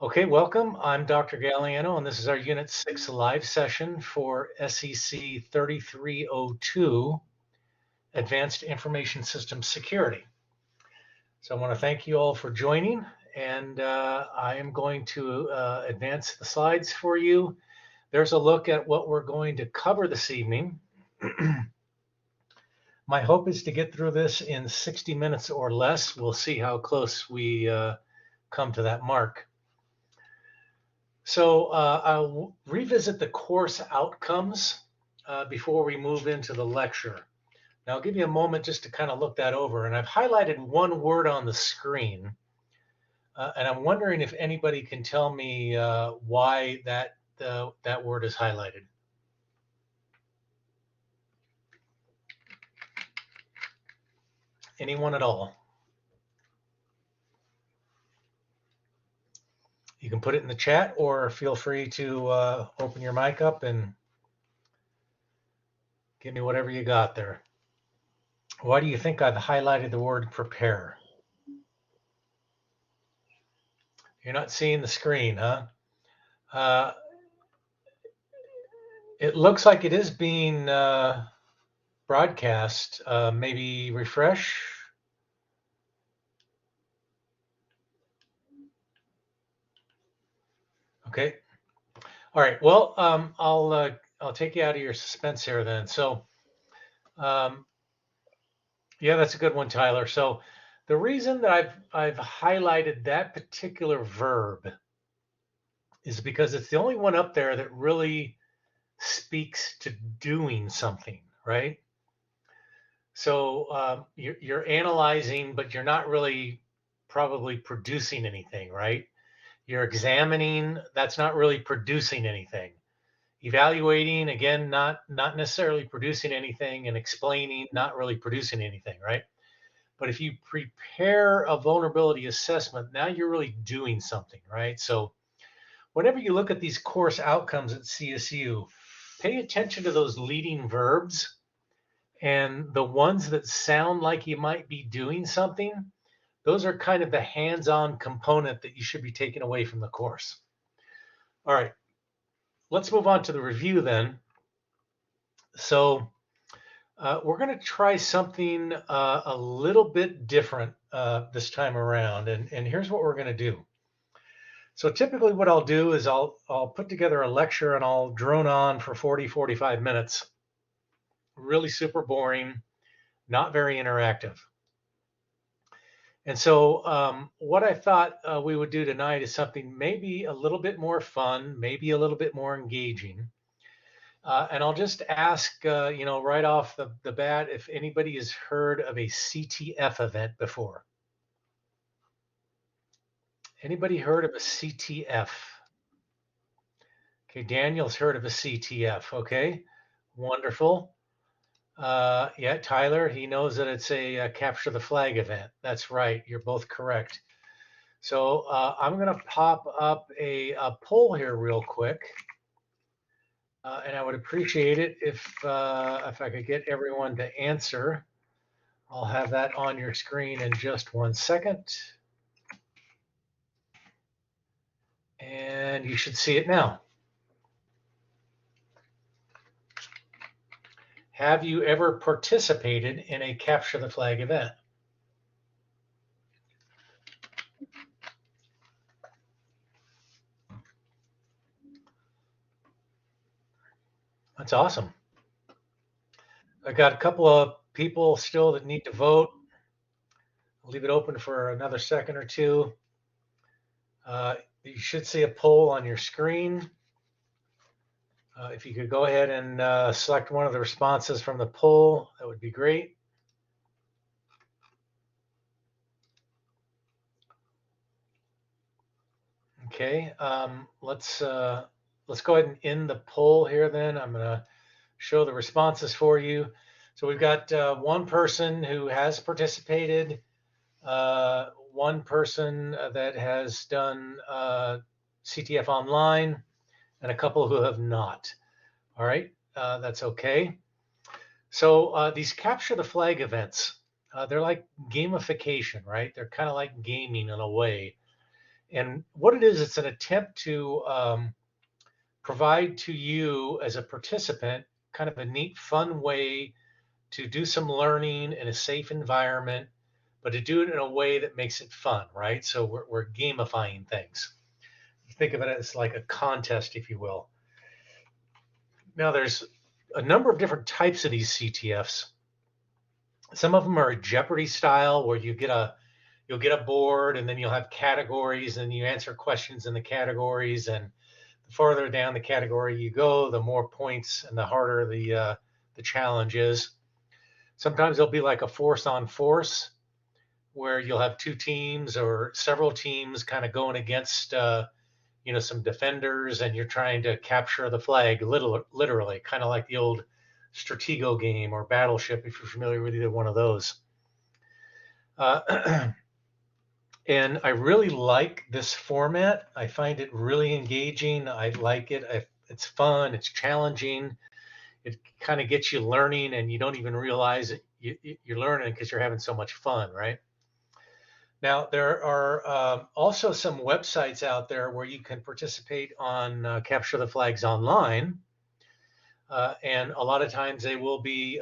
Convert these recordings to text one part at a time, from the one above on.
Okay, welcome. I'm Dr. Galliano, and this is our Unit 6 live session for SEC 3302, Advanced Information Systems Security. So I want to thank you all for joining, and I am going to advance the slides for you. There's a look at what we're going to cover this evening. My hope is to get through this in 60 minutes or less. We'll see how close we come to that mark. So I'll revisit the course outcomes before we move into the lecture. Now I'll give you a moment just to kind of look that over. And I've highlighted one word on the screen. And I'm wondering if anybody can tell me why that word is highlighted. Anyone at all? You can put it in the chat or feel free to open your mic up and give me whatever you got there. Why do you think I've highlighted the word prepare? You're not seeing the screen, huh? It looks like it is being broadcast. Maybe refresh. Okay. All right. Well, I'll take you out of your suspense here then. So, yeah, that's a good one, Tyler. So, the reason that I've highlighted that particular verb is because it's the only one up there that really speaks to doing something, right? So you're analyzing, but you're not really probably producing anything, right? You're examining, that's not really producing anything. Evaluating, again, not necessarily producing anything, and explaining, not really producing anything, right? But if you prepare a vulnerability assessment, now you're really doing something, right? So whenever you look at these course outcomes at CSU, pay attention to those leading verbs, and the ones that sound like you might be doing something, those are kind of the hands-on component that you should be taking away from the course. All right, let's move on to the review then. So we're going to try something a little bit different this time around, and here's what we're going to do. So typically what I'll do is I'll put together a lecture and I'll drone on for 40-45 minutes. Really super boring, not very interactive. And so what I thought we would do tonight is something maybe a little bit more fun, maybe a little bit more engaging. And I'll just ask, right off the bat, if anybody has heard of a CTF event before. Anybody heard of a CTF? Okay, Daniel's heard of a CTF. Okay, wonderful. Yeah, Tyler, he knows that it's a capture the flag event. That's right. You're both correct. So I'm going to pop up a poll here real quick. And I would appreciate it if I could get everyone to answer. I'll have that on your screen in just 1 second. And you should see it now. Have you ever participated in a capture the flag event? That's awesome. I got a couple of people still that need to vote. I'll leave it open for another second or two. You should see a poll on your screen. If you could go ahead and select one of the responses from the poll, that would be great. Okay, let's go ahead and end the poll here then. I'm going to show the responses for you. So we've got one person who has participated, one person that has done CTF online, and a couple who have not. All right, that's okay. So these capture the flag events, they're like gamification, right? They're kind of like gaming in a way. And what it is, it's an attempt to provide to you as a participant kind of a neat, fun way to do some learning in a safe environment, but to do it in a way that makes it fun, right? So we're gamifying things. You think of it as like a contest, if you will. Now, there's a number of different types of these CTFs. Some of them are Jeopardy style, where you'll get a board, and then you'll have categories, and you answer questions in the categories. And the farther down the category you go, the more points and the harder the challenge is. Sometimes there'll be like a force on force, where you'll have two teams or several teams kind of going against some defenders, and you're trying to capture the flag, literally, kind of like the old Stratego game or Battleship, if you're familiar with either one of those. And I really like this format. I find it really engaging. I like it. It's fun. It's challenging. It kind of gets you learning, and you don't even realize it. You're learning because you're having so much fun, right? Now, there are also some websites out there where you can participate on Capture the Flags online. And a lot of times they will be,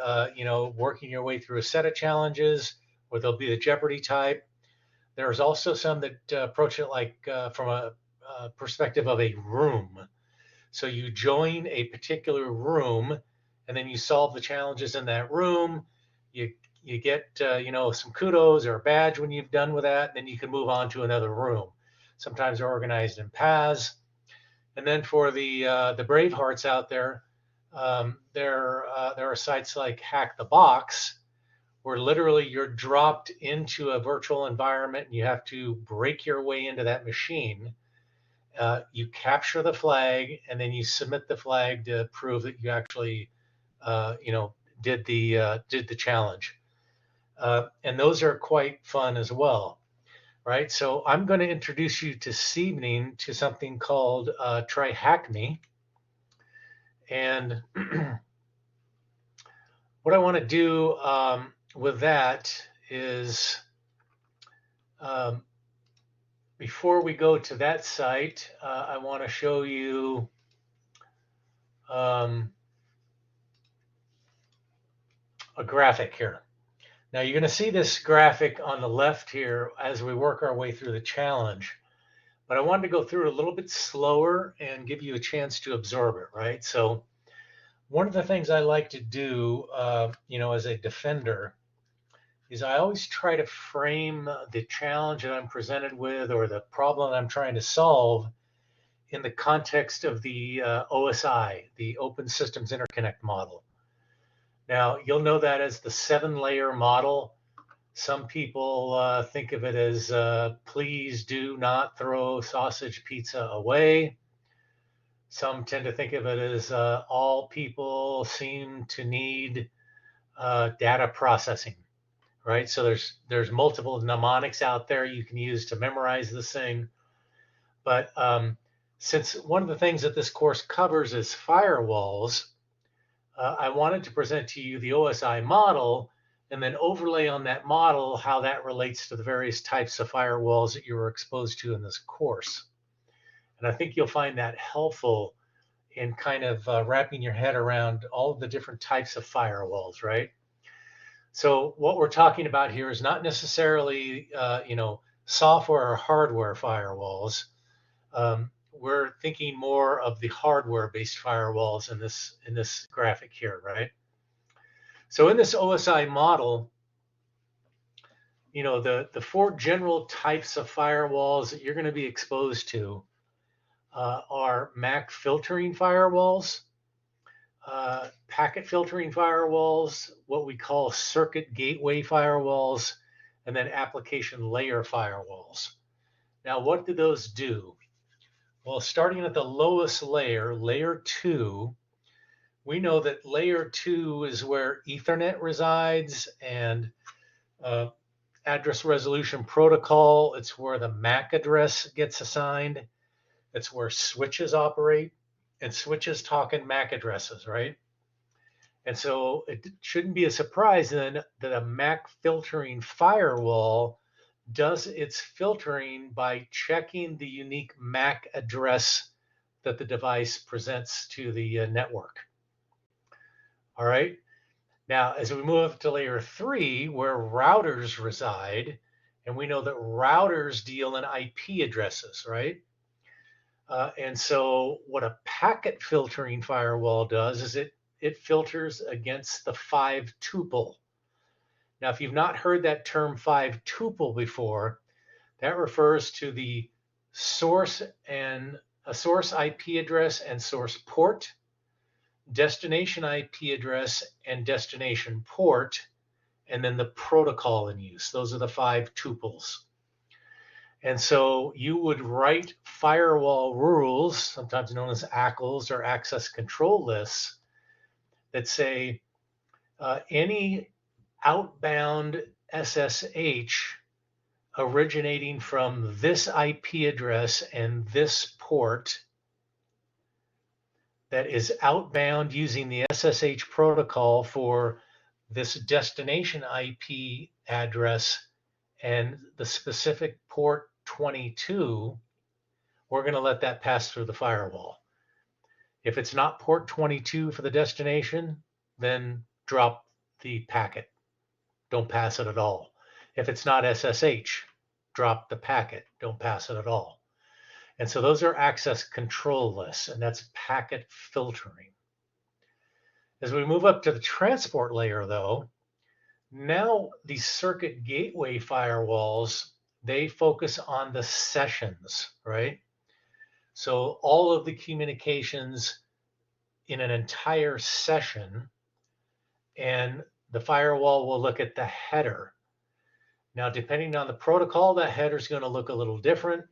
working your way through a set of challenges, or they'll be the Jeopardy type. There's also some that approach it like from a perspective of a room. So you join a particular room, and then you solve the challenges in that room. You get some kudos or a badge when you've done with that, and then you can move on to another room. Sometimes they're organized in paths. And then for the brave hearts out there, there are sites like Hack the Box, where literally you're dropped into a virtual environment and you have to break your way into that machine. You capture the flag, and then you submit the flag to prove that you actually, did the challenge. And those are quite fun as well, right? So I'm going to introduce you this evening to something called Try Hack Me. And what I want to do with that is, before we go to that site, I want to show you a graphic here. Now, you're going to see this graphic on the left here as we work our way through the challenge. But I wanted to go through it a little bit slower and give you a chance to absorb it, right? So one of the things I like to do, as a defender, is I always try to frame the challenge that I'm presented with, or the problem that I'm trying to solve, in the context of the OSI, the Open Systems Interconnect model. Now, you'll know that as the 7-layer model. Some people think of it as please do not throw sausage pizza away. Some tend to think of it as all people seem to need data processing, right? So there's multiple mnemonics out there you can use to memorize this thing. But since one of the things that this course covers is firewalls, I wanted to present to you the OSI model, and then overlay on that model how that relates to the various types of firewalls that you were exposed to in this course. And I think you'll find that helpful in kind of wrapping your head around all of the different types of firewalls, right? So what we're talking about here is not necessarily, software or hardware firewalls. We're thinking more of the hardware-based firewalls in this graphic here, right? So in this OSI model, the 4 general types of firewalls that you're going to be exposed to are MAC filtering firewalls, packet filtering firewalls, what we call circuit gateway firewalls, and then application layer firewalls. Now, what do those do? Well, starting at the lowest layer, layer 2, we know that layer 2 is where Ethernet resides, and address resolution protocol, it's where the MAC address gets assigned. It's where switches operate, and switches talk in MAC addresses, right? And so it shouldn't be a surprise then that a MAC filtering firewall does its filtering by checking the unique MAC address that the device presents to the network. All right. Now, as we move up to layer 3, where routers reside, and we know that routers deal in IP addresses, right? And so what a packet filtering firewall does is it filters against the 5-tuple. Now, if you've not heard that term 5-tuple before, that refers to the source and a source IP address and source port, destination IP address and destination port, and then the protocol in use. Those are the 5 tuples. And so you would write firewall rules, sometimes known as ACLs or access control lists, that say any outbound SSH originating from this IP address and this port that is outbound using the SSH protocol for this destination IP address and the specific port 22, we're going to let that pass through the firewall. If it's not port 22 for the destination, then drop the packet. Don't pass it at all. If it's not SSH, drop the packet. Don't pass it at all. And so those are access control lists, and that's packet filtering. As we move up to the transport layer, though, now these circuit gateway firewalls, they focus on the sessions, right? So all of the communications in an entire session, and the firewall will look at the header. Now, depending on the protocol, that header is going to look a little different.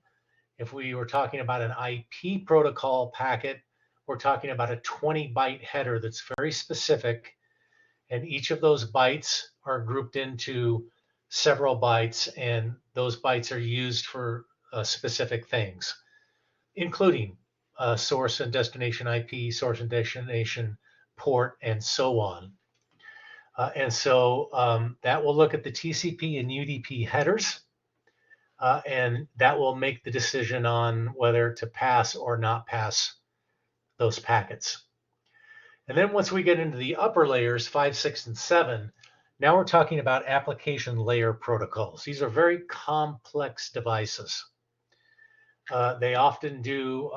If we were talking about an IP protocol packet, we're talking about a 20-byte header that's very specific, and each of those bytes are grouped into several bytes, and those bytes are used for specific things, including source and destination IP, source and destination port, and so on. And so that will look at the TCP and UDP headers, and that will make the decision on whether to pass or not pass those packets. And then once we get into the upper layers, 5, 6, and 7, now we're talking about application layer protocols. These are very complex devices. They often do,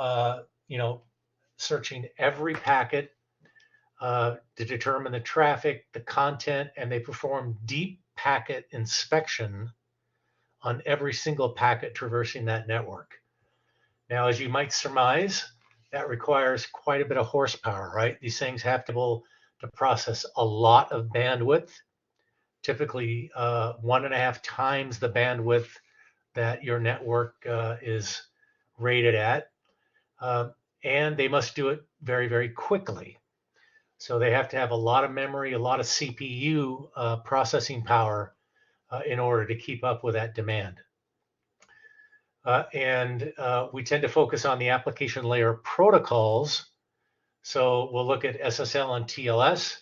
searching every packet to determine the traffic, the content, and they perform deep packet inspection on every single packet traversing that network. Now, as you might surmise, that requires quite a bit of horsepower, right? These things have to be able to process a lot of bandwidth, typically 1.5 times the bandwidth that your network is rated at. And they must do it very, very quickly. So they have to have a lot of memory, a lot of CPU processing power in order to keep up with that demand. And we tend to focus on the application layer protocols. So we'll look at SSL and TLS.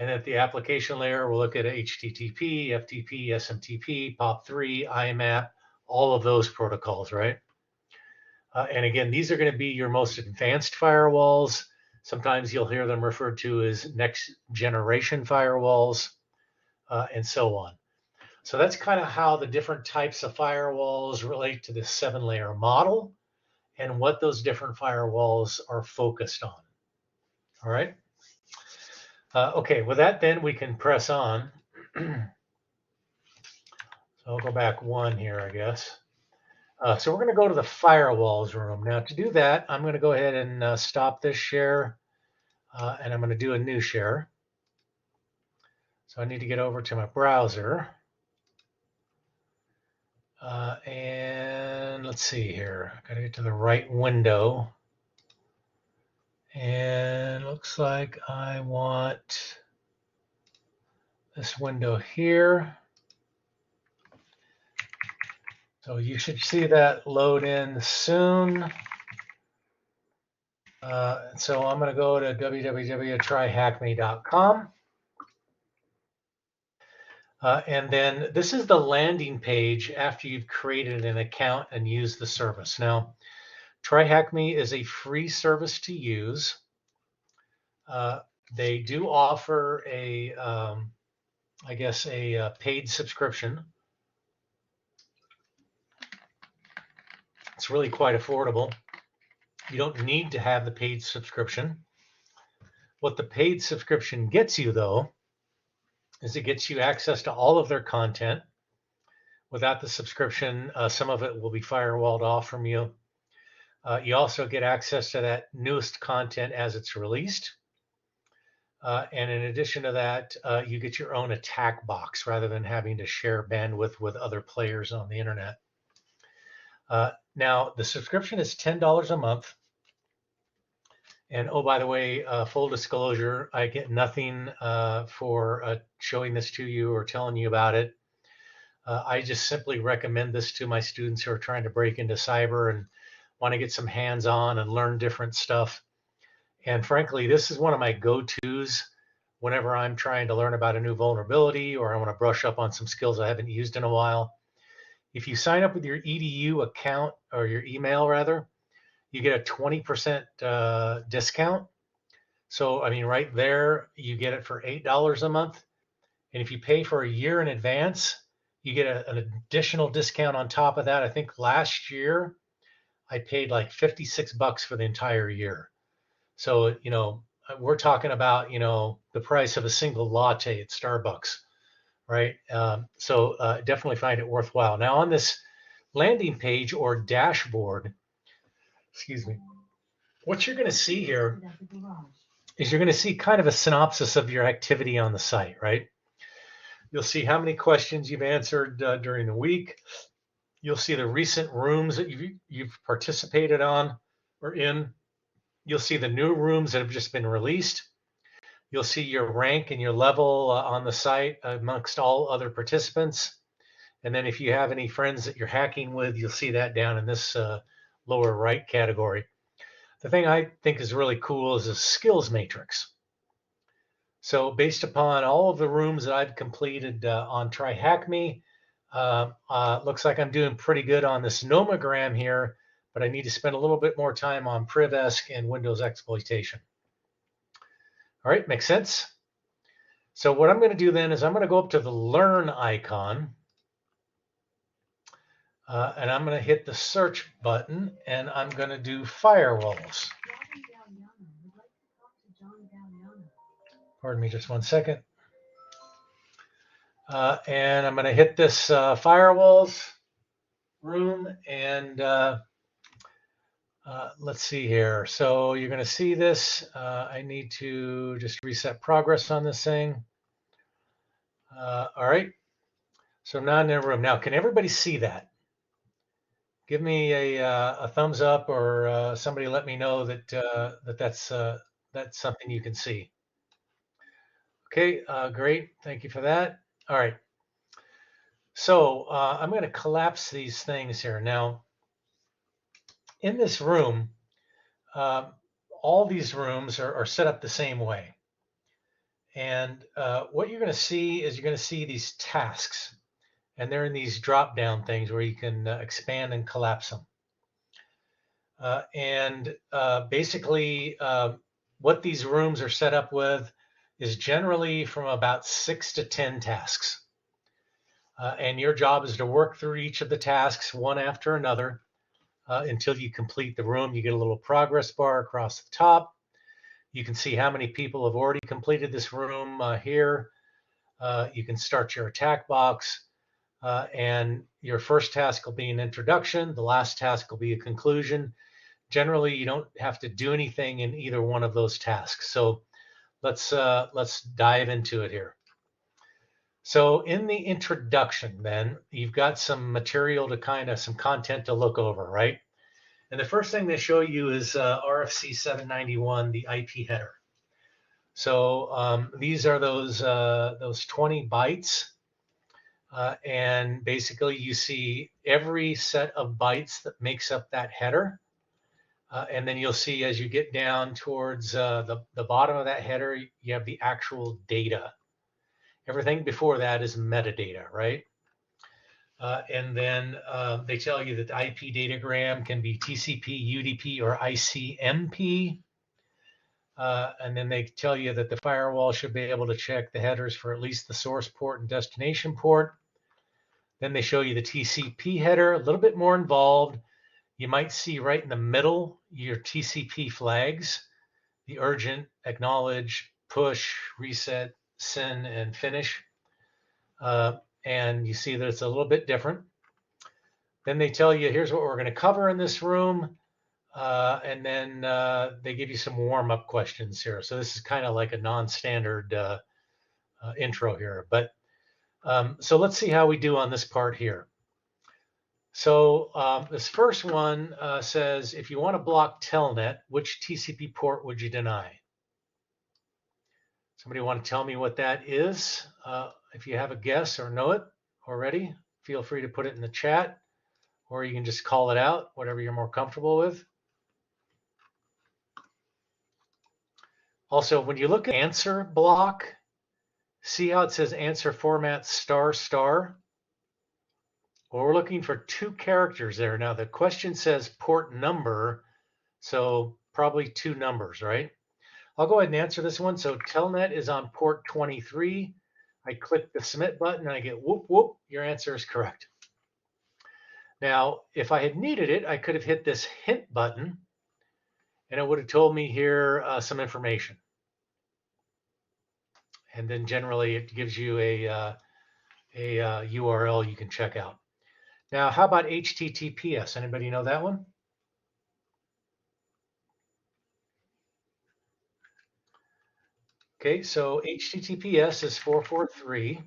And at the application layer, we'll look at HTTP, FTP, SMTP, POP3, IMAP, all of those protocols, right? And again, these are going to be your most advanced firewalls. Sometimes you'll hear them referred to as next generation firewalls, and so on. So that's kind of how the different types of firewalls relate to this 7-layer model and what those different firewalls are focused on. All right. Okay, with that, then we can press on. So I'll go back one here, I guess. So we're going to go to the firewalls room. Now, to do that, I'm going to go ahead and stop this share, and I'm going to do a new share. So I need to get over to my browser. And let's see here. I got to get to the right window. And looks like I want this window here. So you should see that load in soon. So I'm going to go to www.tryhackme.com. And then this is the landing page after you've created an account and used the service. Now, TryHackMe is a free service to use. They do offer a, I guess, a paid subscription. It's really quite affordable. You don't need to have the paid subscription. What the paid subscription gets you, though, is it gets you access to all of their content. Without the subscription, some of it will be firewalled off from you. You also get access to that newest content as it's released. And in addition to that, you get your own attack box rather than having to share bandwidth with other players on the internet. Now, the subscription is $10 a month. And oh, by the way, full disclosure, I get nothing for showing this to you or telling you about it. I just simply recommend this to my students who are trying to break into cyber and want to get some hands-on and learn different stuff. And frankly, this is one of my go-tos whenever I'm trying to learn about a new vulnerability or I want to brush up on some skills I haven't used in a while. If you sign up with your EDU account or your email rather, you get a 20% discount. So, I mean, right there, you get it for $8 a month. And if you pay for a year in advance, you get an additional discount on top of that. I think last year I paid like $56 for the entire year. So, you know, we're talking about, you know, the price of a single latte at Starbucks, right? So definitely find it worthwhile. Now on this landing page or dashboard, excuse me, what you're going to see here is you're going to see kind of a synopsis of your activity on the site, right? You'll see how many questions you've answered during the week. You'll see the recent rooms that you've participated on or in. You'll see the new rooms that have just been released. You'll see your rank and your level on the site amongst all other participants. And then if you have any friends that you're hacking with, you'll see that down in this lower right category. The thing I think is really cool is a skills matrix. So based upon all of the rooms that I've completed on TryHackMe, looks like I'm doing pretty good on this nomogram here, but I need to spend a little bit more time on Privesk and Windows exploitation. All right, makes sense? So what I'm going to do then is I'm going to go up to the Learn icon, and I'm going to hit the search button, and I'm going to do firewalls. Pardon me just one second. And I'm going to hit this firewalls room, and let's see here. So you're going to see this. I need to just reset progress on this thing. All right. So I'm not in a room. Now, can everybody see that? Give me a thumbs up, or somebody let me know that that's something you can see. Okay, great. Thank you for that. All right. So I'm going to collapse these things here. Now, in this room, all these rooms are set up the same way. And what you're going to see is you're going to see these tasks. And they're in these drop-down things where you can expand and collapse them. Basically, what these rooms are set up with is generally from about 6 to 10 tasks. And your job is to work through each of the tasks one after another until you complete the room. You get a little progress bar across the top. You can see how many people have already completed this room here. You can start your attack box. And your first task will be an introduction. The last task will be a conclusion. Generally, you don't have to do anything in either one of those tasks. So let's dive into it here. So in the introduction, then you've got some material to some content to look over, right? And the first thing they show you is RFC 791, the IP header. So these are those 20 bytes. And basically you see every set of bytes that makes up that header. And then you'll see as you get down towards the bottom of that header, you have the actual data. Everything before that is metadata, right? And then they tell you that the IP datagram can be TCP, UDP, or ICMP. And then they tell you that the firewall should be able to check the headers for at least the source port and destination port. Then they show you the TCP header, a little bit more involved. You might see right in the middle your TCP flags, the urgent, acknowledge, push, reset, send, and finish. And you see that it's a little bit different. Then they tell you, here's what we're going to cover in this room. And then they give you some warm-up questions here. So this is kind of like a non-standard intro here. But so let's see how we do on this part here. So this first one says, if you want to block Telnet, which TCP port would you deny? Somebody want to tell me what that is? If you have a guess or know it already, feel free to put it in the chat, or you can just call it out, whatever you're more comfortable with. Also, when you look at answer block, see how it says answer format ***? Well, we're looking for 2 characters there. Now the question says port number, so probably 2 numbers, right? I'll go ahead and answer this one. So Telnet is on port 23. I click the submit button and I get whoop, whoop, your answer is correct. Now, if I had needed it, I could have hit this hint button and it would have told me here some information. And then generally it gives you a URL you can check out. Now, how about HTTPS? Anybody know that one? Okay, so HTTPS is 443.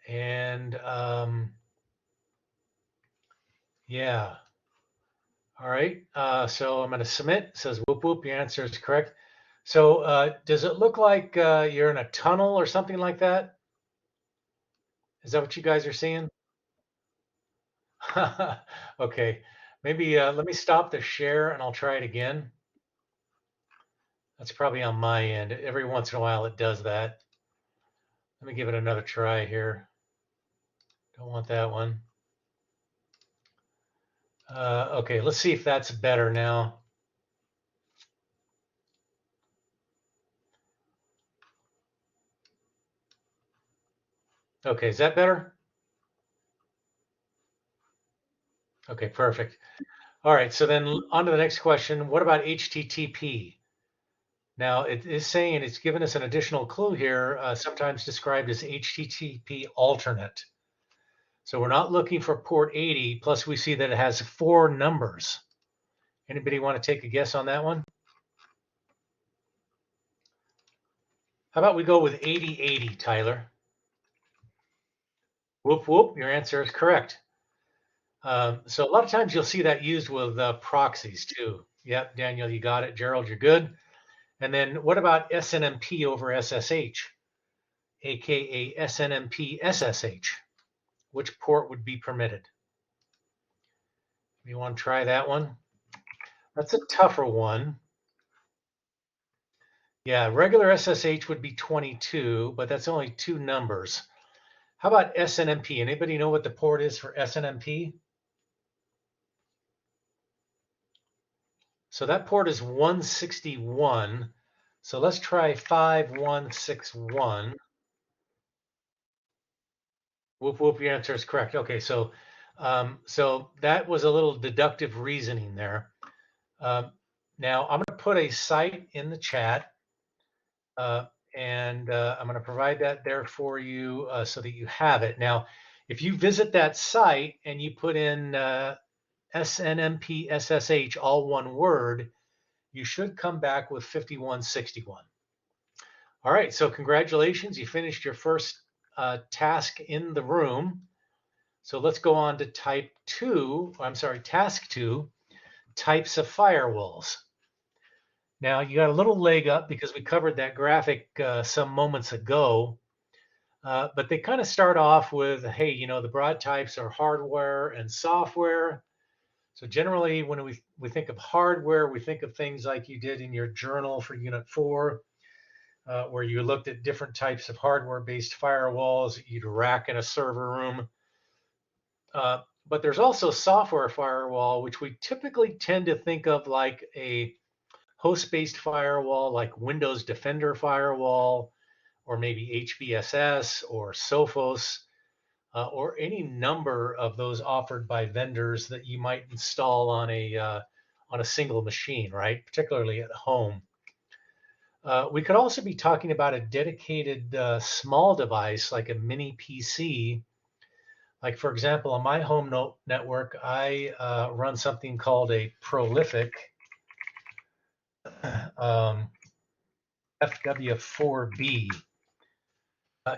And yeah. All right, so I'm going to submit. It says whoop, whoop, your answer is correct. So does it look like you're in a tunnel or something like that? Is that what you guys are seeing? Okay, maybe let me stop the share and I'll try it again. That's probably on my end. Every once in a while it does that. Let me give it another try here. Don't want that one. Okay, let's see if that's better now. Okay, is that better? Okay, perfect. All right, so then on to the next question. What about HTTP? Now it is saying it's given us an additional clue here, sometimes described as HTTP alternate. So we're not looking for port 80, plus we see that it has 4 numbers. Anybody want to take a guess on that one? How about we go with 8080, Tyler? Whoop, whoop, your answer is correct. So a lot of times you'll see that used with proxies too. Yep, Daniel, you got it. Gerald, you're good. And then what about SNMP over SSH, aka SNMP SSH? Which port would be permitted? You want to try that one? That's a tougher one. Yeah, regular SSH would be 22, but that's only 2 numbers. How about SNMP? Anybody know what the port is for SNMP? So that port is 161. So let's try 5161. Whoop, whoop, your answer is correct. Okay, so that was a little deductive reasoning there. Now I'm going to put a site in the chat, and I'm going to provide that there for you so that you have it. Now, if you visit that site and you put in SNMP SSH, all one word, you should come back with 5161. All right, so congratulations, you finished your first task in the room. So let's go on to task 2, types of firewalls. Now you got a little leg up because we covered that graphic some moments ago. But they kind of start off with, hey, you know, the broad types are hardware and software. So generally, when we think of hardware, we think of things like you did in your journal for Unit 4, where you looked at different types of hardware-based firewalls that you'd rack in a server room. But there's also software firewall, which we typically tend to think of like a host-based firewall, like Windows Defender Firewall, or maybe HBSS or Sophos, or any number of those offered by vendors that you might install on a single machine, right? Particularly at home. We could also be talking about a dedicated small device like a mini PC. Like, for example, on my home network, I run something called a Prolific FW4B.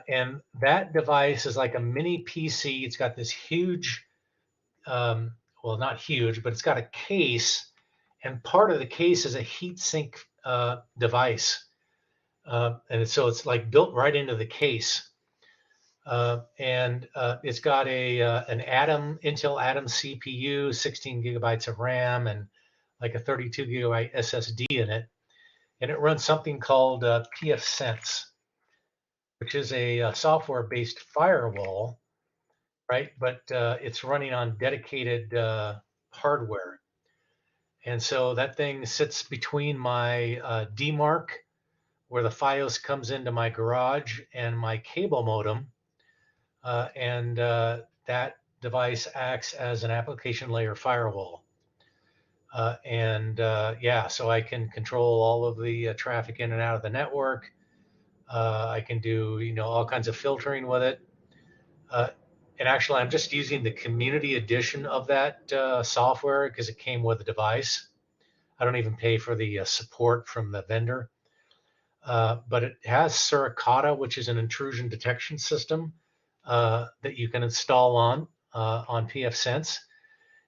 And that device is like a mini PC. It's got this huge, well, not huge, but it's got a case. And part of the case is a heatsink device. And so it's like built right into the case. And it's got an Intel Atom CPU, 16 gigabytes of RAM, and like a 32 gigabyte SSD in it. And it runs something called pfSense, which is a software-based firewall, right? But it's running on dedicated hardware. And so that thing sits between my DMARC, where the FiOS comes into my garage, and my cable modem. And that device acts as an application layer firewall. Yeah, so I can control all of the traffic in and out of the network. I can do, you know, all kinds of filtering with it. And actually, I'm just using the community edition of that software because it came with the device. I don't even pay for the support from the vendor. But it has Suricata, which is an intrusion detection system that you can install on pfSense.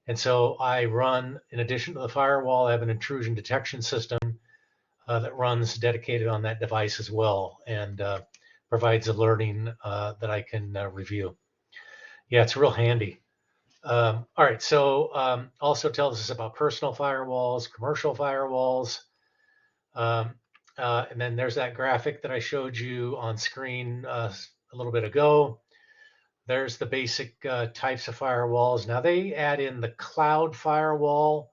And so I run, in addition to the firewall, I have an intrusion detection system that runs dedicated on that device as well, and provides alerting that I can review. Yeah, it's real handy. All right, so also tells us about personal firewalls, commercial firewalls. And then there's that graphic that I showed you on screen a little bit ago. There's the basic types of firewalls. Now they add in the cloud firewall.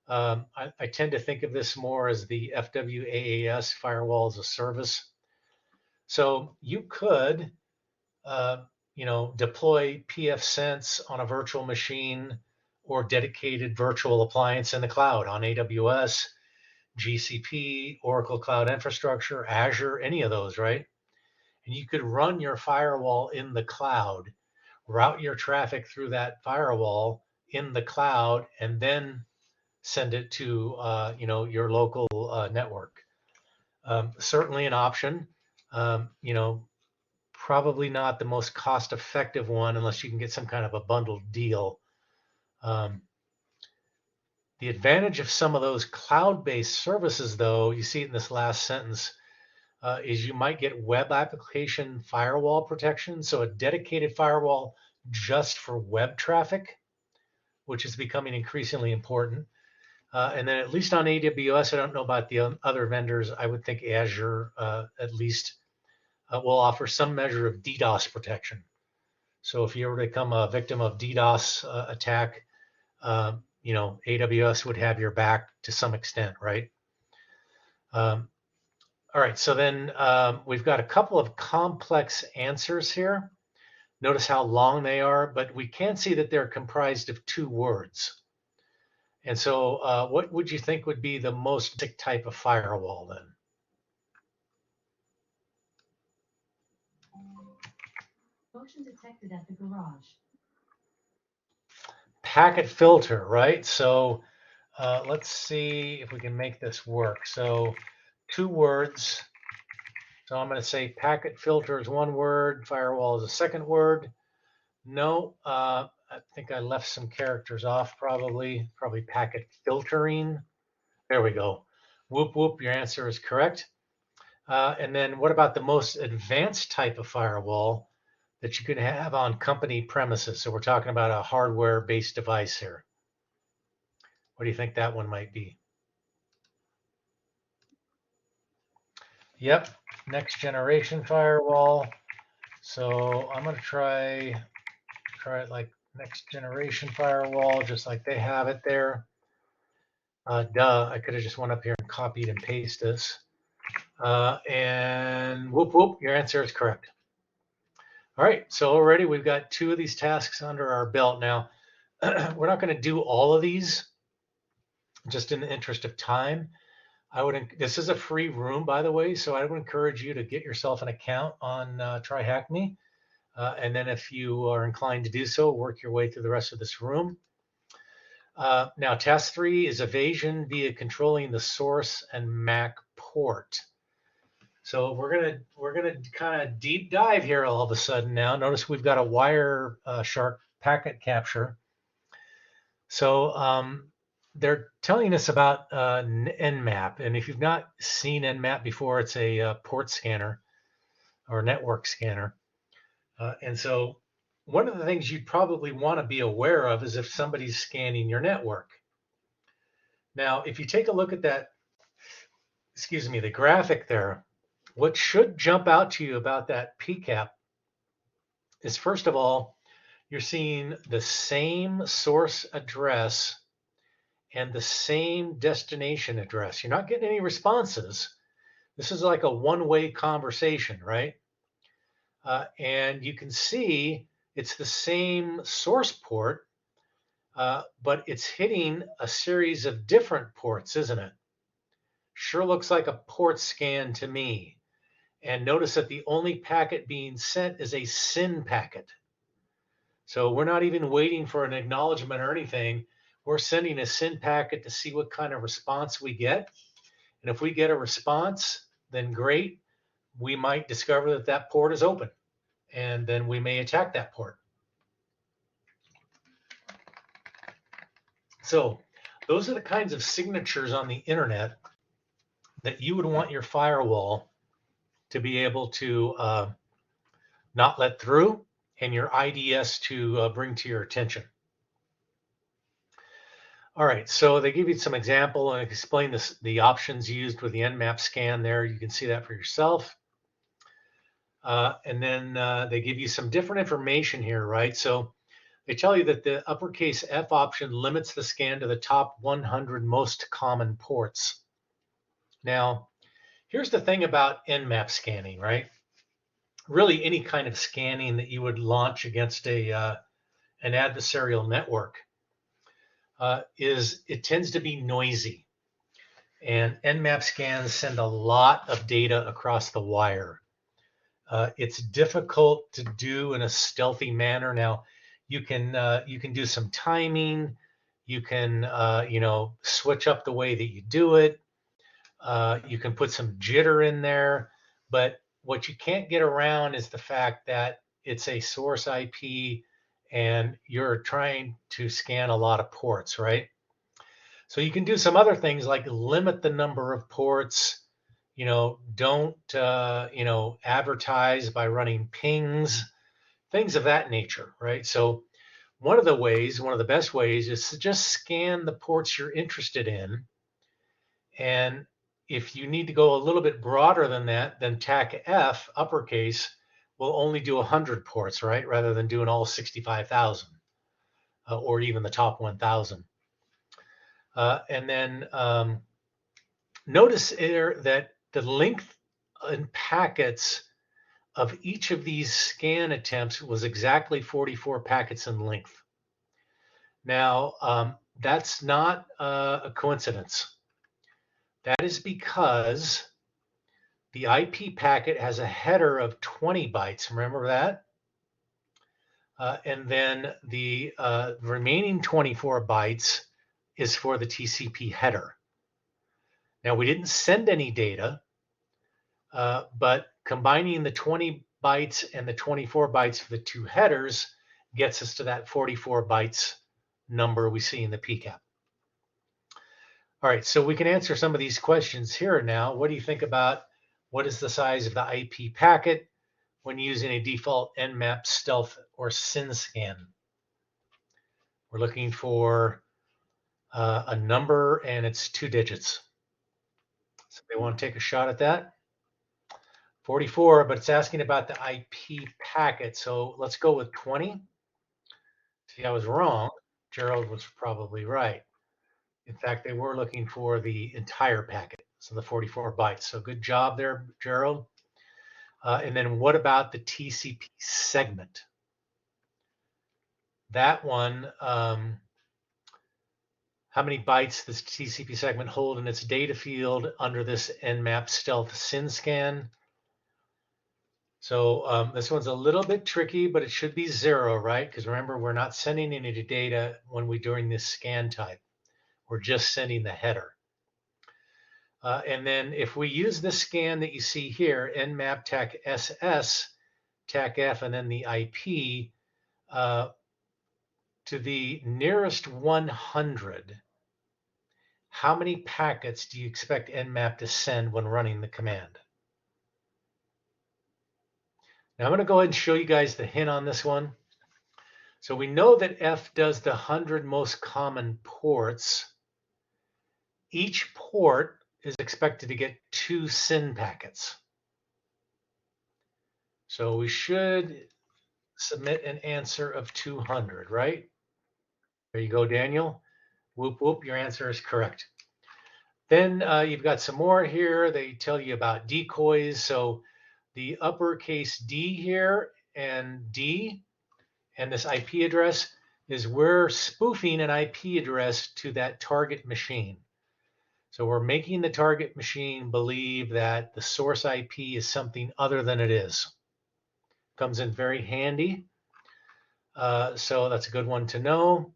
I tend to think of this more as the FWaaS, firewall as a service. So you could, you know, deploy pfSense on a virtual machine or dedicated virtual appliance in the cloud on AWS, GCP, Oracle Cloud Infrastructure, Azure, any of those, right? And you could run your firewall in the cloud, route your traffic through that firewall in the cloud, and then send it to you know, your local network. Certainly an option. You know, probably not the most cost-effective one unless you can get some kind of a bundled deal. The advantage of some of those cloud-based services, though, you see it in this last sentence, is you might get web application firewall protection. So a dedicated firewall just for web traffic, which is becoming increasingly important. And then at least on AWS, I don't know about the other vendors. I would think Azure at least will offer some measure of DDoS protection. So if you were to become a victim of DDoS attack, you know, AWS would have your back to some extent, right? All right, so then we've got a couple of complex answers here. Notice how long they are, but we can see that they're comprised of 2 words. And so what would you think would be the most basic type of firewall then? Motion detected at the garage. Packet filter, right? So let's see if we can make this work. So 2 words. So I'm going to say packet filter is 1 word, firewall is a 2nd word. No, I think I left some characters off probably packet filtering. There we go. Whoop, whoop, your answer is correct. And then what about the most advanced type of firewall that you can have on company premises? So we're talking about a hardware-based device here. What do you think that one might be? Yep, next generation firewall. So I'm going to try it like next generation firewall, just like they have it there. Duh, I could have just went up here and copied and pasted this. And whoop, whoop, your answer is correct. All right, so already we've got 2 of these tasks under our belt. Now, we're not going to do all of these just in the interest of time. This is a free room, by the way, so I would encourage you to get yourself an account on TryHackMe. And then if you are inclined to do so, work your way through the rest of this room. Now, task 3 is evasion via controlling the source and MAC port. So we're gonna kind of deep dive here all of a sudden now. Notice we've got a Wireshark packet capture. So they're telling us about Nmap, and if you've not seen Nmap before, it's a port scanner or network scanner. And so one of the things you'd probably want to be aware of is if somebody's scanning your network. Now, if you take a look at that, the graphic there, what should jump out to you about that PCAP is, first of all, you're seeing the same source address and the same destination address. You're not getting any responses. This is like a one-way conversation, right? And you can see it's the same source port, but it's hitting a series of different ports, isn't it? Sure looks like a port scan to me. And notice that the only packet being sent is a SYN packet. So we're not even waiting for an acknowledgement or anything. We're sending a SYN packet to see what kind of response we get. And if we get a response, then great. We might discover that that port is open, and then we may attack that port. So those are the kinds of signatures on the internet that you would want your firewall to be able to not let through, and your IDS to bring to your attention. All right, so they give you some example and explain the options used with the Nmap scan there. You can see that for yourself. And then they give you some different information here, right? So they tell you that the uppercase F option limits the scan to the top 100 most common ports. Now, here's the thing about Nmap scanning, right? Really any kind of scanning that you would launch against an adversarial network is it tends to be noisy. And Nmap scans send a lot of data across the wire. It's difficult to do in a stealthy manner. Now, you can do some timing. You can switch up the way that you do it. You can put some jitter in there, but what you can't get around is the fact that it's a source IP and you're trying to scan a lot of ports, right? So you can do some other things like limit the number of ports. Don't advertise by running pings, things of that nature, right? So one of the best ways is to just scan the ports you're interested in. And if you need to go a little bit broader than that, then TAC F, uppercase, will only do 100 ports, right? Rather than doing all 65,000 or even the top 1,000. And then notice here that the length in packets of each of these scan attempts was exactly 44 packets in length. Now, that's not a coincidence. That is because the IP packet has a header of 20 bytes. Remember that? And then the remaining 24 bytes is for the TCP header. Now, we didn't send any data, but combining the 20 bytes and the 24 bytes for the two headers gets us to that 44 bytes number we see in the PCAP. All right, so we can answer some of these questions here now. What do you think about what is the size of the IP packet when using a default Nmap stealth or SYN scan. We're looking for a number, and it's 2 digits. So they want to take a shot at that. 44, but it's asking about the IP packet. So let's go with 20. See, I was wrong. Gerald was probably right. In fact, they were looking for the entire packet, so the 44 bytes. So good job there, Gerald. And then what about the TCP segment? That one, how many bytes does TCP segment hold in its data field under this Nmap stealth SYN scan? So this one's a little bit tricky, but it should be 0, right? Because remember, we're not sending any data when we're doing this scan type. We're just sending the header. And then if we use the scan that you see here, Nmap TAC SS, TAC F, and then the IP, to the nearest 100, how many packets do you expect Nmap to send when running the command? Now I'm going to go ahead and show you guys the hint on this one. So we know that F does the 100 most common ports. Each port is expected to get 2 SYN packets. So we should submit an answer of 200, right? There you go, Daniel. Whoop, whoop, your answer is correct. Then you've got some more here. They tell you about decoys. So the uppercase D here and D and this IP address is we're spoofing an IP address to that target machine. So we're making the target machine believe that the source IP is something other than it is. Comes in very handy. So that's a good one to know.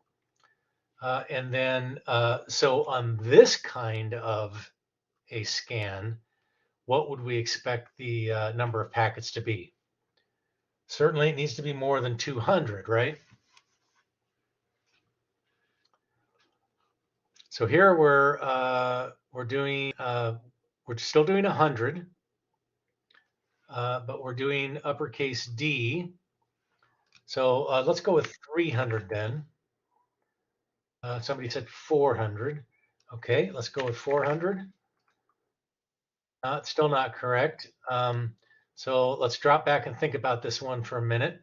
And then, so on this kind of a scan, what would we expect the number of packets to be? Certainly it needs to be more than 200, right? So here we're still doing 100, but we're doing uppercase D. So let's go with 300 then. Somebody said 400. Okay, let's go with 400. It's still not correct. So let's drop back and think about this one for a minute.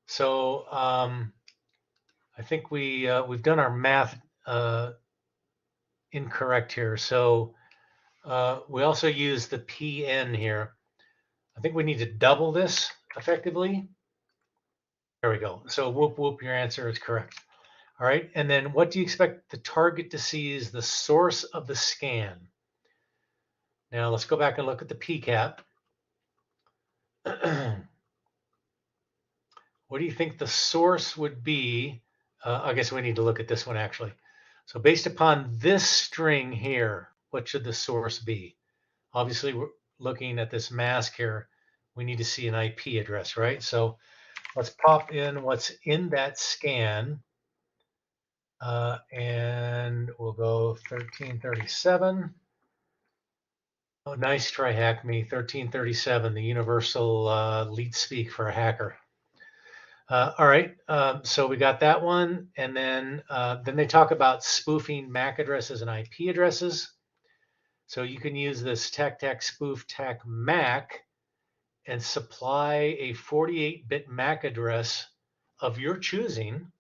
So I think we've done our math incorrect here. So we also use the PN here. I think we need to double this effectively. There we go. So whoop, whoop, your answer is correct. All right, and then what do you expect the target to see is the source of the scan? Now let's go back and look at the PCAP. What do you think the source would be? I guess we need to look at this one actually. So based upon this string here, what should the source be? Obviously, we're looking at this mask here. We need to see an IP address, right? So let's pop in what's in that scan. And we'll go 1337. Oh, nice try, Hack Me. 1337, the universal leet speak for a hacker. All right, so we got that one, and then they talk about spoofing MAC addresses and IP addresses. So you can use this TAC spoof TAC MAC and supply a 48-bit MAC address of your choosing,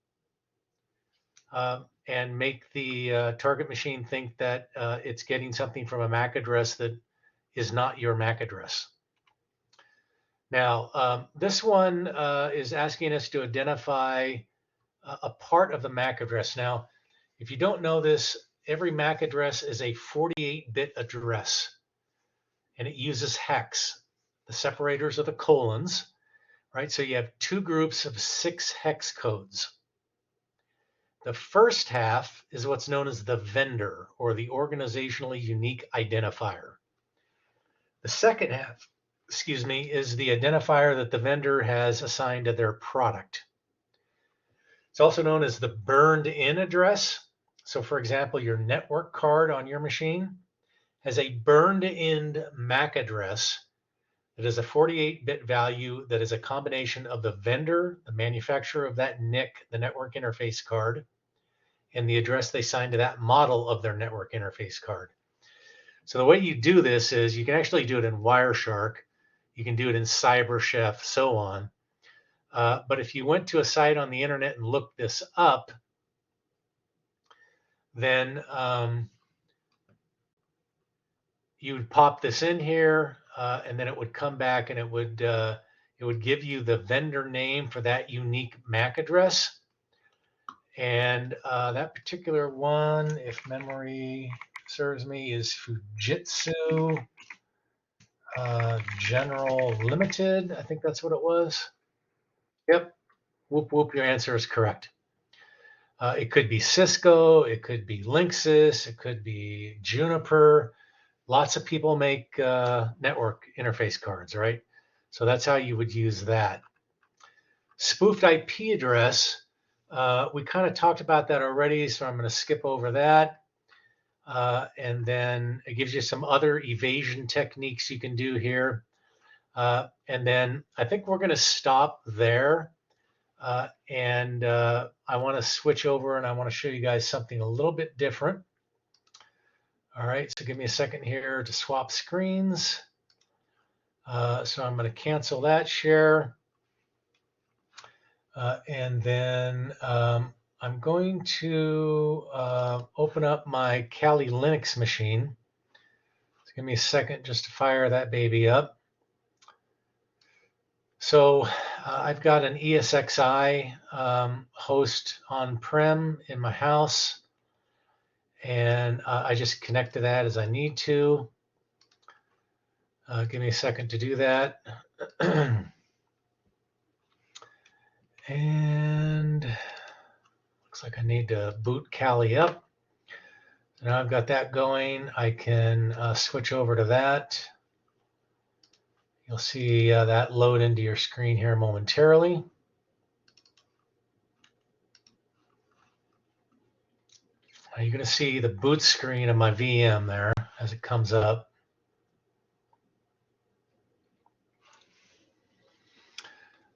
and make the target machine think that it's getting something from a MAC address that is not your MAC address. Now, this one is asking us to identify a part of the MAC address. Now, if you don't know this, every MAC address is a 48-bit address, and it uses hex. The separators are the colons, right? So you have 2 groups of 6 hex codes. The first half is what's known as the vendor, or the organizationally unique identifier. The second half, is the identifier that the vendor has assigned to their product. It's also known as the burned in address. So for example, your network card on your machine has a burned-in MAC address that is a 48-bit value that is a combination of the vendor, the manufacturer of that NIC, the network interface card, and the address they signed to that model of their network interface card. So the way you do this is you can actually do it in Wireshark, you can do it in CyberChef, so on. But if you went to a site on the internet and looked this up, then you would pop this in here, and then it would come back and it would give you the vendor name for that unique MAC address. And that particular one, if memory serves me, is Fujitsu General Limited. I think that's what it was. Yep. Whoop, whoop. Your answer is correct. It could be Cisco. It could be Linksys. It could be Juniper. Lots of people make network interface cards, right? So that's how you would use that. Spoofed IP address. We kind of talked about that already, so I'm going to skip over that. And then it gives you some other evasion techniques you can do here. And then I think we're going to stop there. And I want to switch over and I want to show you guys something a little bit different. All right, so give me a second here to swap screens. So I'm going to cancel that share. And then I'm going to open up my Kali Linux machine. So give me a second just to fire that baby up. So I've got an ESXi host on-prem in my house, and I just connect to that as I need to. Give me a second to do that. And looks like I need to boot Kali up. Now I've got that going. I can switch over to that. You'll see that load into your screen here momentarily. Now you're going to see the boot screen of my VM there as it comes up.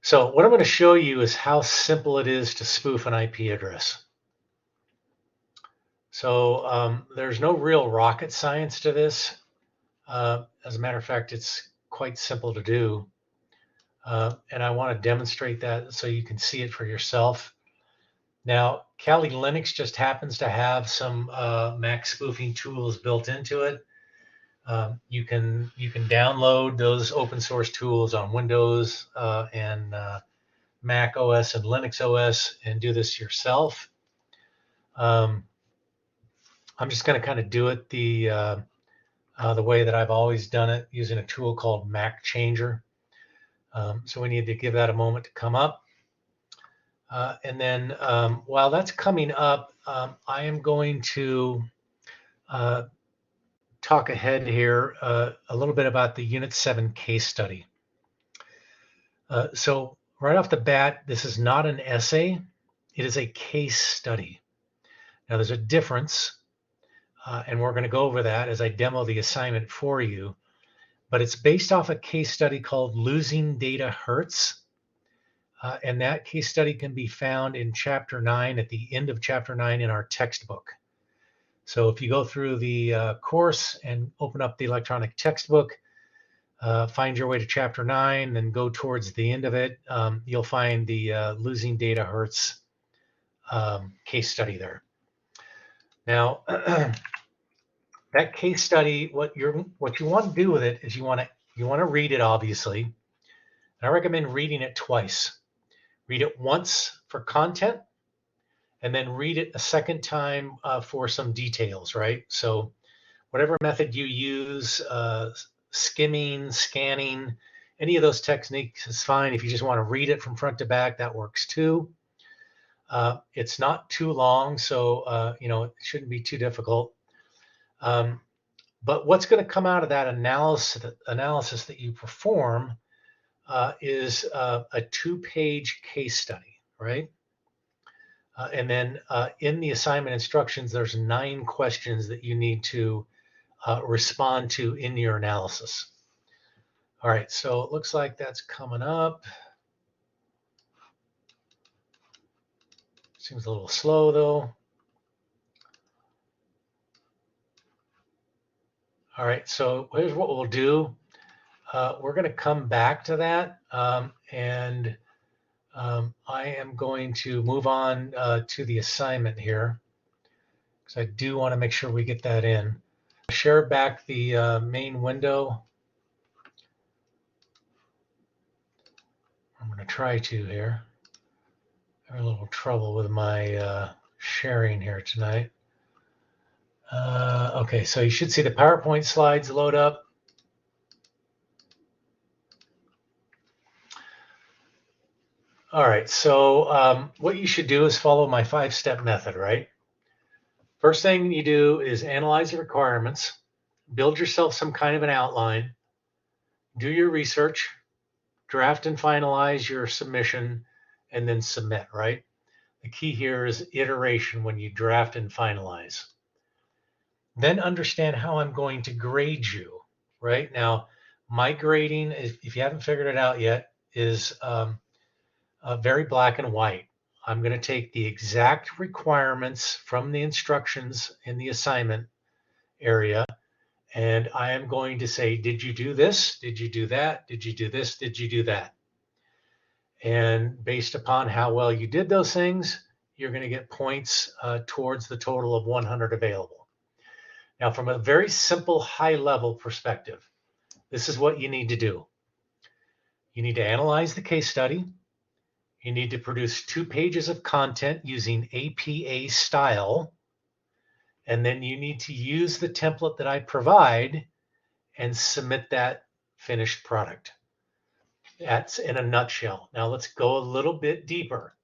So what I'm going to show you is how simple it is to spoof an IP address. So there's no real rocket science to this. As a matter of fact, it's quite simple to do. And I want to demonstrate that so you can see it for yourself. Now, Kali Linux just happens to have some Mac spoofing tools built into it. You can download those open source tools on Windows and Mac OS and Linux OS and do this yourself. I'm just going to kind of do it the way that I've always done it, using a tool called Mac Changer. So we need to give that a moment to come up. And then while that's coming up, I am going to talk ahead here a little bit about the Unit 7 case study. So right off the bat, this is not an essay. It is a case study. Now there's a difference, and we're going to go over that as I demo the assignment for you. But it's based off a case study called Losing Data Hurts. And that case study can be found in Chapter 9, at the end of Chapter 9 in our textbook. So if you go through the course and open up the electronic textbook, find your way to Chapter 9, then go towards the end of it, you'll find the Losing Data Hurts case study there. Now, that case study, what you want to do with it is you want to read it, obviously. And I recommend reading it twice. Read it once for content, and then read it a second time for some details, right? So whatever method you use, skimming, scanning, any of those techniques is fine. If you just want to read it from front to back, that works too. It's not too long, so it shouldn't be too difficult. But what's going to come out of that analysis that you perform is a 2-page case study, right? And then in the assignment instructions, there's 9 questions that you need to respond to in your analysis. All right, so it looks like that's coming up. Seems a little slow though. All right, so here's what we'll do. We're going to come back to that, and I am going to move on to the assignment here, because I do want to make sure we get that in. Share back the main window. I'm going to try to here. I have a little trouble with my sharing here tonight. Okay, so you should see the PowerPoint slides load up. All right, so what you should do is follow my 5-step method, right? First thing you do is analyze the requirements, build yourself some kind of an outline, do your research, draft and finalize your submission, and then submit, right? The key here is iteration when you draft and finalize. Then understand how I'm going to grade you, right? Now, my grading, if you haven't figured it out yet, is very black and white. I'm going to take the exact requirements from the instructions in the assignment area, and I am going to say, did you do this? Did you do that? Did you do this? Did you do that? And based upon how well you did those things, you're going to get points towards the total of 100 available. Now, from a very simple high-level perspective, this is what you need to do. You need to analyze the case study. You need to produce 2 pages of content using APA style. And then you need to use the template that I provide and submit that finished product. That's in a nutshell. Now let's go a little bit deeper.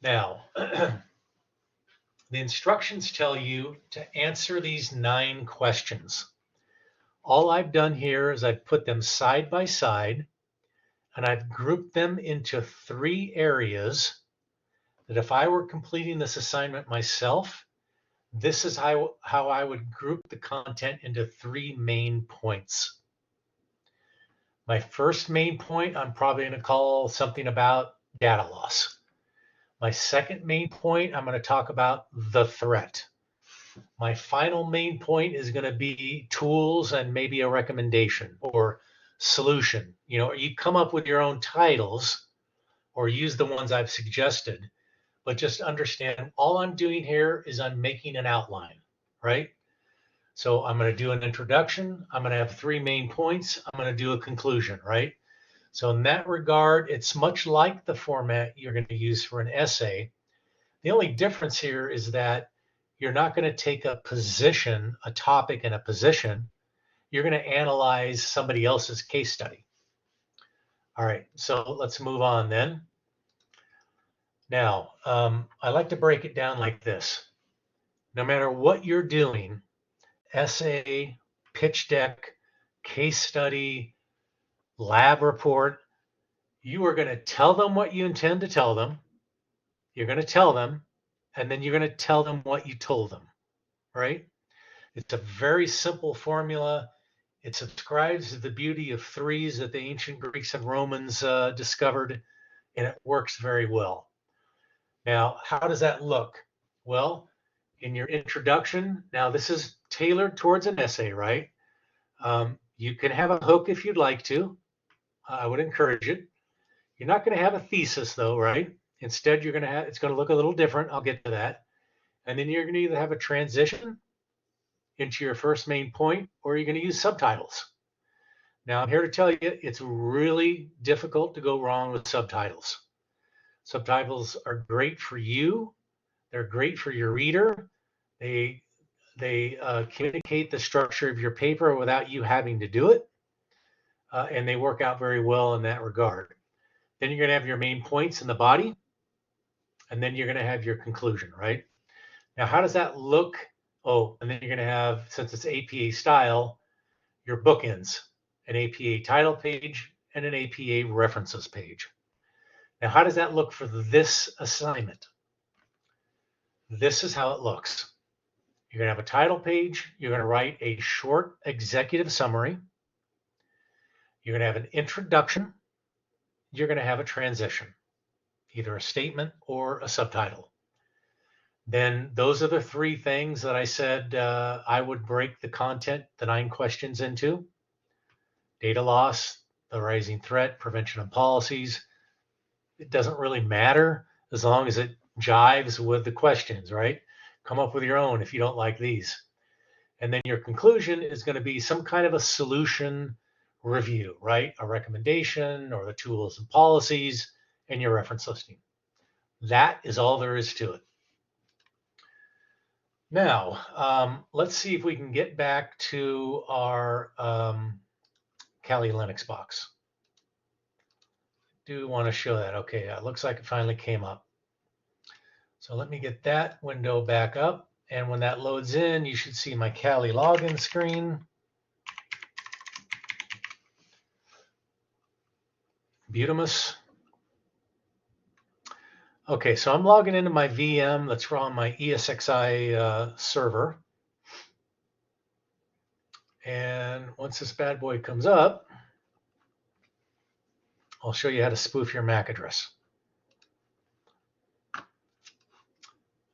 Now, the instructions tell you to answer these 9 questions. All I've done here is I've put them side by side, and I've grouped them into 3 areas that if I were completing this assignment myself, this is how I would group the content into 3 main points. My first main point, I'm probably going to call something about data loss. My second main point, I'm going to talk about the threat. My final main point is going to be tools and maybe a recommendation or solution. You know, you come up with your own titles or use the ones I've suggested, but just understand all I'm doing here is I'm making an outline, right? So I'm going to do an introduction. I'm going to have 3 main points. I'm going to do a conclusion, right? So in that regard, it's much like the format you're going to use for an essay. The only difference here is that you're not going to take a position, a topic and a position. You're going to analyze somebody else's case study. All right, so let's move on then. Now, I like to break it down like this. No matter what you're doing, essay, pitch deck, case study, lab report, you are going to tell them what you intend to tell them. You're going to tell them, and then you're going to tell them what you told them, right? It's a very simple formula. It subscribes to the beauty of 3s that the ancient Greeks and Romans discovered, and it works very well. Now, how does that look? Well, in your introduction, now this is tailored towards an essay, right? You can have a hook if you'd like to. I would encourage it. You're not going to have a thesis though, right? Instead, you're going to have, it's going to look a little different. I'll get to that. And then you're going to either have a transition into your first main point, or you're going to use subtitles. Now, I'm here to tell you, it's really difficult to go wrong with subtitles. Subtitles are great for you. They're great for your reader. They communicate the structure of your paper without you having to do it. And they work out very well in that regard. Then you're going to have your main points in the body. And then you're going to have your conclusion, right? Now, how does that look? Oh, and then you're going to have, since it's APA style, your bookends, an APA title page and an APA references page. Now, how does that look for this assignment? This is how it looks. You're going to have a title page. You're going to write a short executive summary. You're going to have an introduction. You're going to have a transition, either a statement or a subtitle. Then those are the three things that I said I would break the content, the 9 questions into. Data loss, the rising threat, prevention and policies. It doesn't really matter as long as it jives with the questions, right? Come up with your own if you don't like these. And then your conclusion is going to be some kind of a solution review, right? A recommendation or the tools and policies and your reference listing. That is all there is to it. Now, let's see if we can get back to our Kali Linux box. Do want to show that. Okay, it looks like it finally came up. So let me get that window back up. And when that loads in, you should see my Kali login screen. Butamus. Okay, so I'm logging into my VM that's on my ESXi server. And once this bad boy comes up, I'll show you how to spoof your MAC address.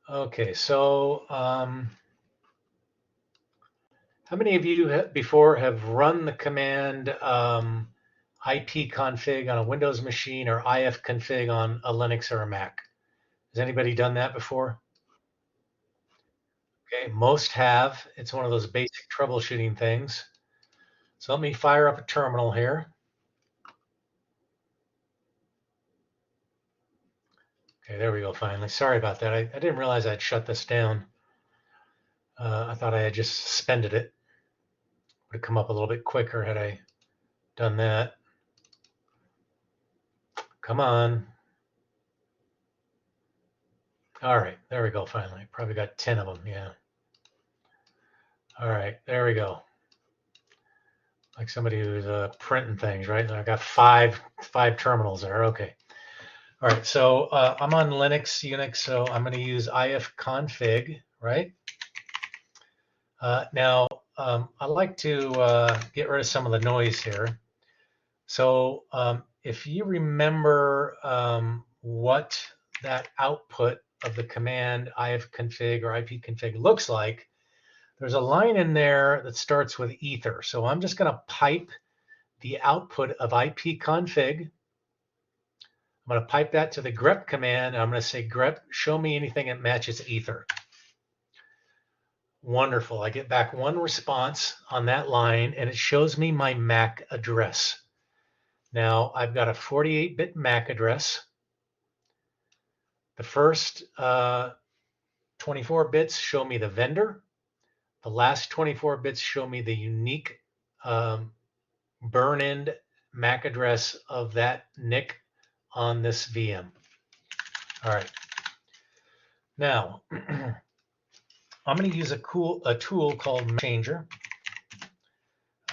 Okay, so how many of you before have run the command ipconfig on a Windows machine or ifconfig on a Linux or a Mac? Has anybody done that before? Okay, most have. It's one of those basic troubleshooting things. So let me fire up a terminal here. Okay, there we go, finally. Sorry about that. I didn't realize I'd shut this down. I thought I had just suspended it. Would have come up a little bit quicker had I done that. Come on. All right, there we go, finally. Probably got 10 of them, yeah. All right, there we go. Like somebody who's printing things, right? I got five terminals there, okay. All right, so I'm on Linux, Unix, so I'm going to use ifconfig, right? Now, I like to get rid of some of the noise here. So if you remember what that output of the command ifconfig or ipconfig looks like, there's a line in there that starts with ether. So I'm just going to pipe the output of ipconfig. I'm going to pipe that to the grep command. And I'm going to say, grep, show me anything that matches ether. Wonderful. I get back one response on that line, and it shows me my MAC address. Now, I've got a 48-bit MAC address. The first 24 bits show me the vendor. The last 24 bits show me the unique burn-in MAC address of that NIC on this VM. All right. Now, I'm going to use a tool called Changer.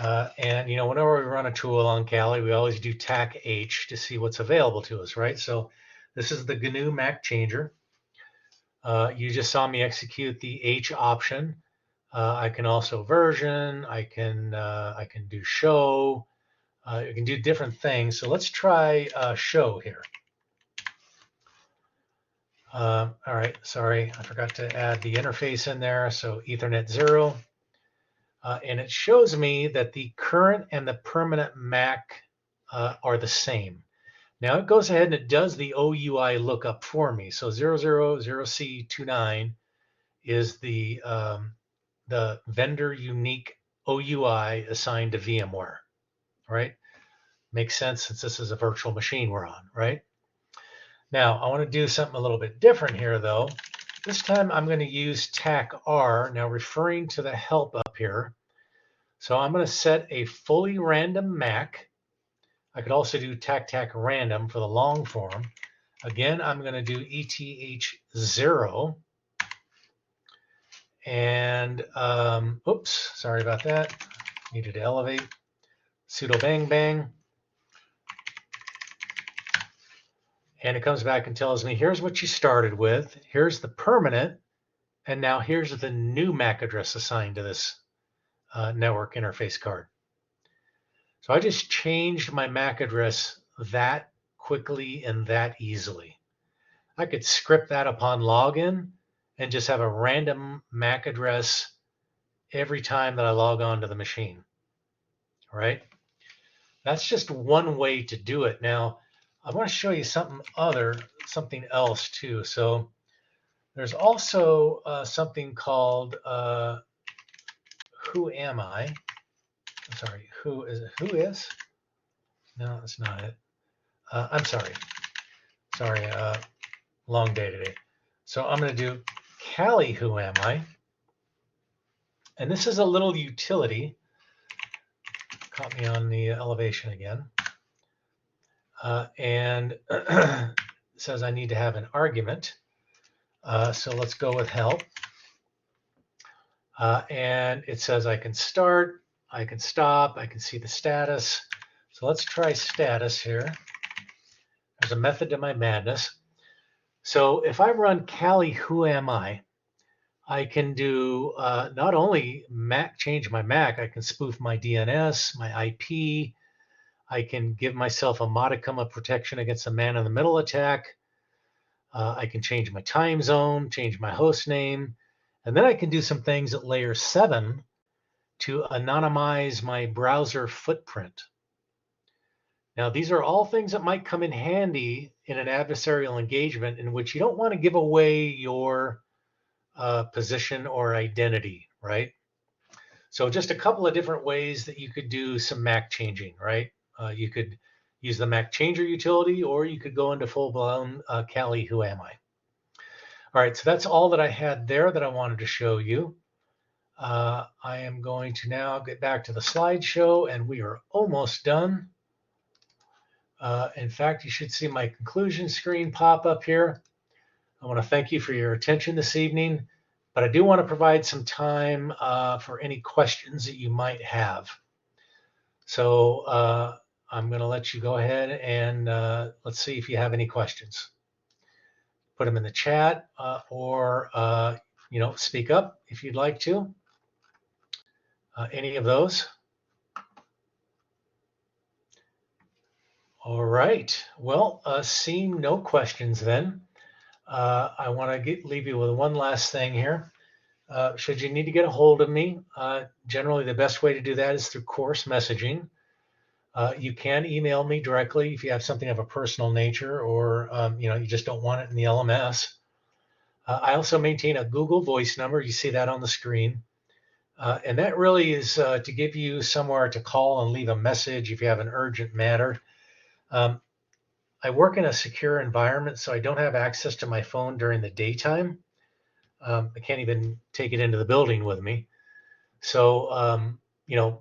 And, whenever we run a tool on Kali, we always do TAC H to see what's available to us, right? So this is the GNU Mac Changer. You just saw me execute the H option. I can also version. I can do show. You can do different things. So let's try show here. All right, sorry, I forgot to add the interface in there. So Ethernet 0. And it shows me that the current and the permanent MAC are the same. Now it goes ahead and it does the OUI lookup for me. So 000C29 is the vendor unique OUI assigned to VMware, right? Makes sense since this is a virtual machine we're on, right? Now I want to do something a little bit different here though. This time I'm going to use TAC-R, now referring to the help up here. So I'm going to set a fully random MAC. I could also do TAC random for the long form. Again, I'm going to do ETH0. And, oops, sorry about that. Needed to elevate. Sudo bang bang. And it comes back and tells me, here's what you started with. Here's the permanent. And now here's the new MAC address assigned to this network interface card. So I just changed my MAC address that quickly and that easily. I could script that upon login and just have a random MAC address every time that I log on to the machine. All right. That's just one way to do it. Now, I want to show you something else too. So there's also something called Who Am I? I'm sorry, who is? No, that's not it. I'm sorry. Long day today. So I'm going to do Kali Who Am I? And this is a little utility. Caught me on the elevation again. And it says I need to have an argument. So let's go with help. And it says I can start, I can stop, I can see the status. So let's try status here. There's a method to my madness. So if I run Kali Who Am I can do not only change my MAC, I can spoof my DNS, my IP. I can give myself a modicum of protection against a man-in-the-middle attack. I can change my time zone, change my host name, and then I can do some things at layer 7 to anonymize my browser footprint. Now, these are all things that might come in handy in an adversarial engagement in which you don't want to give away your position or identity, right? So just a couple of different ways that you could do some MAC changing, right? You could use the MAC changer utility, or you could go into full-blown Kali Who Am I? All right, so that's all that I had there that I wanted to show you. I am going to now get back to the slideshow, and we are almost done. In fact, you should see my conclusion screen pop up here. I want to thank you for your attention this evening, but I do want to provide some time for any questions that you might have. So I'm going to let you go ahead and let's see if you have any questions. Put them in the chat or speak up if you'd like to. Any of those? All right. Well, seeing no questions then, I want to leave you with one last thing here. Should you need to get a hold of me, generally the best way to do that is through course messaging. You can email me directly if you have something of a personal nature, or you just don't want it in the LMS. I also maintain a Google Voice number. You see that on the screen. And that really is to give you somewhere to call and leave a message if you have an urgent matter. I work in a secure environment, so I don't have access to my phone during the daytime. I can't even take it into the building with me. So,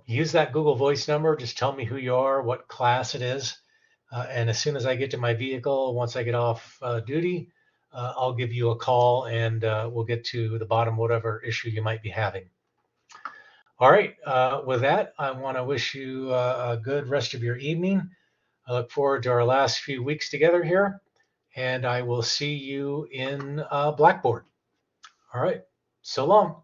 use that Google Voice number. Just tell me who you are, what class it is. And as soon as I get to my vehicle, once I get off duty, I'll give you a call and we'll get to the bottom of whatever issue you might be having. All right. With that, I want to wish you a good rest of your evening. I look forward to our last few weeks together here, and I will see you in Blackboard. All right. So long.